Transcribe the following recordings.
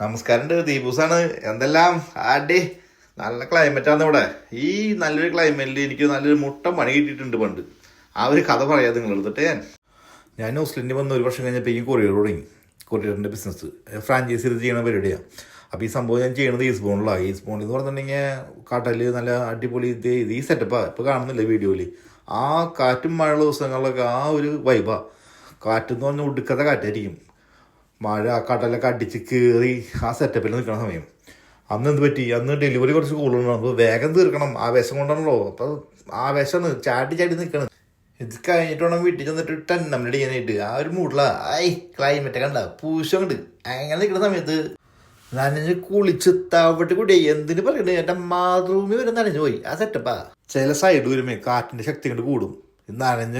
നമസ്കാരം, ദീപൂസാണ്. എന്തെല്ലാം ആടി നല്ല ക്ലൈമറ്റാണ് ഇവിടെ. ഈ നല്ലൊരു ക്ലൈമറ്റിൽ എനിക്ക് നല്ലൊരു മുട്ട പണി കിട്ടിയിട്ടുണ്ട് പണ്ട്. ആ ഒരു കഥ പറയാം നിങ്ങൾ എടുത്തിട്ട്. ഞാൻ ന്യൂസിലൻഡിൽ വന്ന് ഒരു വർഷം കഴിഞ്ഞപ്പോഴേക്കും കൊറിയർ തുടങ്ങി. കൊറിയറിൻ്റെ ബിസിനസ് ഫ്രാഞ്ചൈസി ചെയ്യണ പരിപാടിയാണ്. അപ്പോൾ ഈ സംഭവം ഞാൻ ചെയ്യണത് ഈസ്ബോണിലാണ്. ഈസ്ബോണിൽ എന്ന് പറഞ്ഞിട്ടുണ്ടെങ്കിൽ കടല് നല്ല അടിപൊളി ഈ സെറ്റപ്പാണ്. ഇപ്പോൾ കാണുന്നില്ല വീഡിയോയിൽ. ആ കാറ്റും മഴയുള്ള ദിവസങ്ങളിലൊക്കെ ആ ഒരു വൈബാണ്. കാറ്റെന്ന് പറഞ്ഞാൽ ഒടുക്കത്തെ കാറ്റായിരിക്കും. മഴ കടലൊക്കെ അടിച്ച് കയറി ആ സെറ്റപ്പിൽ നിൽക്കുന്ന സമയം. അന്ന് എന്ത് പറ്റി, അന്ന് ഡെലിവറി കുറച്ച് കൂടുതലുണ്ടാവും. അപ്പോൾ വേഗം തീർക്കണം, ആവേശം കൊണ്ടാണല്ലോ. അപ്പോൾ ആവേശമാണ്, ചാടി ചാടി നിൽക്കണം. ഇത് കഴിഞ്ഞിട്ട് വേണം വീട്ടിൽ ചെന്നിട്ട് ടന്നമ്മലടി ചെയ്യാനായിട്ട്. ആ ഒരു മൂഡിലാ. ക്ലൈമറ്റ് കണ്ട പൂശുണ്ട്. അങ്ങനെ നിൽക്കുന്ന സമയത്ത് നനഞ്ഞ് കുളിച്ച് തവിട്ട് കൂടി എന്തിനു പറയണ്ടേ, എൻ്റെ മാതൃഭൂമി വരെ നനഞ്ഞു പോയി. ആ സെറ്റപ്പാ. ചില സൈഡ് വരുമ്പേ കാറ്റിൻ്റെ ശക്തി കൊണ്ട് കൂടും. നനഞ്ഞ്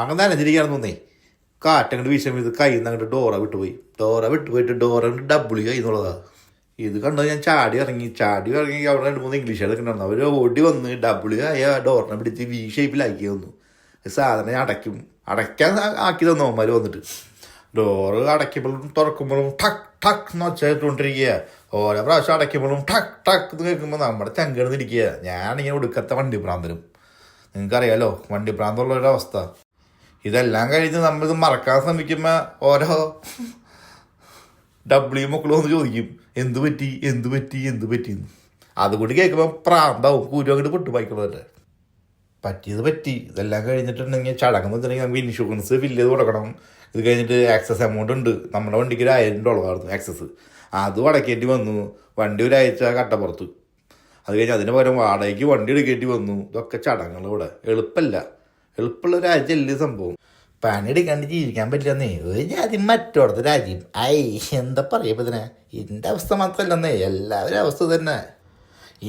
അങ്ങനെ നനഞ്ഞിരിക്കുകയാണെന്ന് തോന്നേ. കാറ്റങ്ങോട്ട് വീശം ഇത് കയ്യിൽ നിന്ന് അങ്ങോട്ട് ഡോറ വിട്ടുപോയി. ഡോറ വിട്ടുപോയിട്ട് ഡോറ ഡബ്ല്യു ആയി എന്നുള്ളതാണ്. ഇത് കണ്ടത് ഞാൻ ചാടി ഇറങ്ങി അവിടെ 2-3 ഇംഗ്ലീഷുകാർ ഉണ്ടായിരുന്നു. അവർ ഓടി വന്ന് ഡബ്ല്യു ആയ ഡോറിനെ പിടിച്ച് വി ഷേപ്പിലാക്കി തന്നു. സാധനം അടയ്ക്കാൻ ആക്കി തന്നു അവന്മാർ വന്നിട്ട്. ഡോറ് അടയ്ക്കുമ്പോഴും തുറക്കുമ്പോഴും ടക്ക് ടക്ക് എന്ന് വെച്ചിട്ടുകൊണ്ടിരിക്കുക. ഓരോ പ്രാവശ്യം അടയ്ക്കുമ്പോഴും ടക്ക് ടക്ക് എന്ന് കേൾക്കുമ്പോൾ നമ്മുടെ ചങ്കിടന്നിരിക്കുക. ഞാനിങ്ങനെ ഒടുക്കത്തെ വണ്ടിപ്രാന്തനും. നിങ്ങൾക്കറിയാലോ വണ്ടിപ്രാന്തമുള്ളൊരവസ്ഥ. ഇതെല്ലാം കഴിഞ്ഞ് നമ്മളിത് മറക്കാൻ ശ്രമിക്കുമ്പോൾ ഓരോ ഡബ്ല്യു മക്കളും ഒന്ന് ചോദിക്കും, എന്ത് പറ്റി. അതുകൊണ്ട് കേൾക്കുമ്പോൾ പ്രാന്താവും. കൂരു അങ്ങോട്ട് പൊട്ടുപായിക്കുള്ളവരുടെ പറ്റിയത് പറ്റി. ഇതെല്ലാം കഴിഞ്ഞിട്ടുണ്ടെങ്കിൽ ചടങ്ങെന്ന് വെച്ചിട്ടുണ്ടെങ്കിൽ നമുക്ക് ഇൻഷുറൻസ് ഫില്ല് ചെയ്ത് കൊടുക്കണം. ഇത് കഴിഞ്ഞിട്ട് ആക്സസ് എമൗണ്ട് ഉണ്ട്. നമ്മുടെ വണ്ടിക്ക് $1,000 ആക്സസ്. അതും അടയ്ക്കേണ്ടി വന്നു. വണ്ടി ഒരാഴ്ച കട്ടപ്പുറത്ത്. അത് കഴിഞ്ഞ് അതിന് പകരം വാടകയ്ക്ക് വണ്ടി എടുക്കേണ്ടി വന്നു. ഇതൊക്കെ ചടങ്ങുകൾ ഇവിടെ. എളുപ്പമുള്ള ഒരാഴ്ച അല്ലേ സംഭവം. പണിയെടുക്കാണ്ട് ജീവിക്കാൻ പറ്റില്ലെന്നേ. ഒരു രാജ്യം മറ്റോടത്തെ രാജ്യം. എന്താ പറയുക ഇതിനെ. എൻ്റെ അവസ്ഥ മാത്രമല്ലെന്നേ, എല്ലാവരും അവസ്ഥ തന്നെ.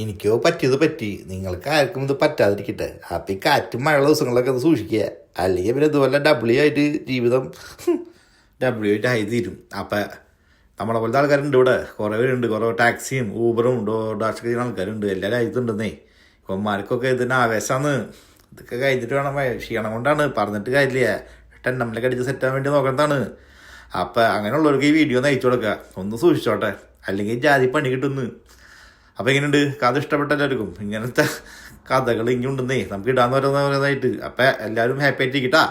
എനിക്കോ പറ്റിയത് പറ്റി. നിങ്ങൾക്ക് ആർക്കും ഇത് പറ്റാതിരിക്കട്ടെ. അപ്പം ഈ കാറ്റും മഴയുള്ള ദിവസങ്ങളിലൊക്കെ അത് സൂക്ഷിക്കുക. അല്ലെങ്കിൽ പിന്നെ ഇതുപോലെ ഡബ്ല്യു ആയിട്ട് ജീവിതം ഡബ്ല്യു ആയിട്ട് ആയി തീരും. അപ്പം നമ്മളെ പോലത്തെ ആൾക്കാരുണ്ട് ഇവിടെ. കുറേ പേരുണ്ട്. കുറേ ടാക്സിയും ഊബറും ഡോഡാഷൊക്കെ ചെയ്യുന്ന ആൾക്കാരുണ്ട്. എല്ലാ രാജ്യത്തുണ്ടെന്നേ. ഇവന്മാർക്കൊക്കെ ഇതിന് ആവേശമാണ്. ഇതൊക്കെ കഴിഞ്ഞിട്ട് വേണം. ക്ഷീണം കൊണ്ടാണ്, പറഞ്ഞിട്ട് കാര്യമില്ല. ടെന്നമ്മലൊക്കെ അടിച്ച് സെറ്റാൻ വേണ്ടി നോക്കുന്നതാണ്. അപ്പം അങ്ങനെയുള്ളവർക്ക് ഈ വീഡിയോ ഒന്ന് അയച്ചു കൊടുക്കുക. ഒന്ന് സൂക്ഷിച്ചോട്ടെ, അല്ലെങ്കിൽ ജാതി പണി കിട്ടുന്നു. അപ്പം എങ്ങനെയുണ്ട് കഥ? ഇഷ്ടപ്പെട്ട എല്ലാവർക്കും ഇങ്ങനത്തെ കഥകൾ ഇനി ഉണ്ടെന്നേ നമുക്ക് ഇടാന്ന് പറയുന്നതായിട്ട്. അപ്പം എല്ലാവരും ഹാപ്പി ആയിട്ടിരിക്കട്ടാ.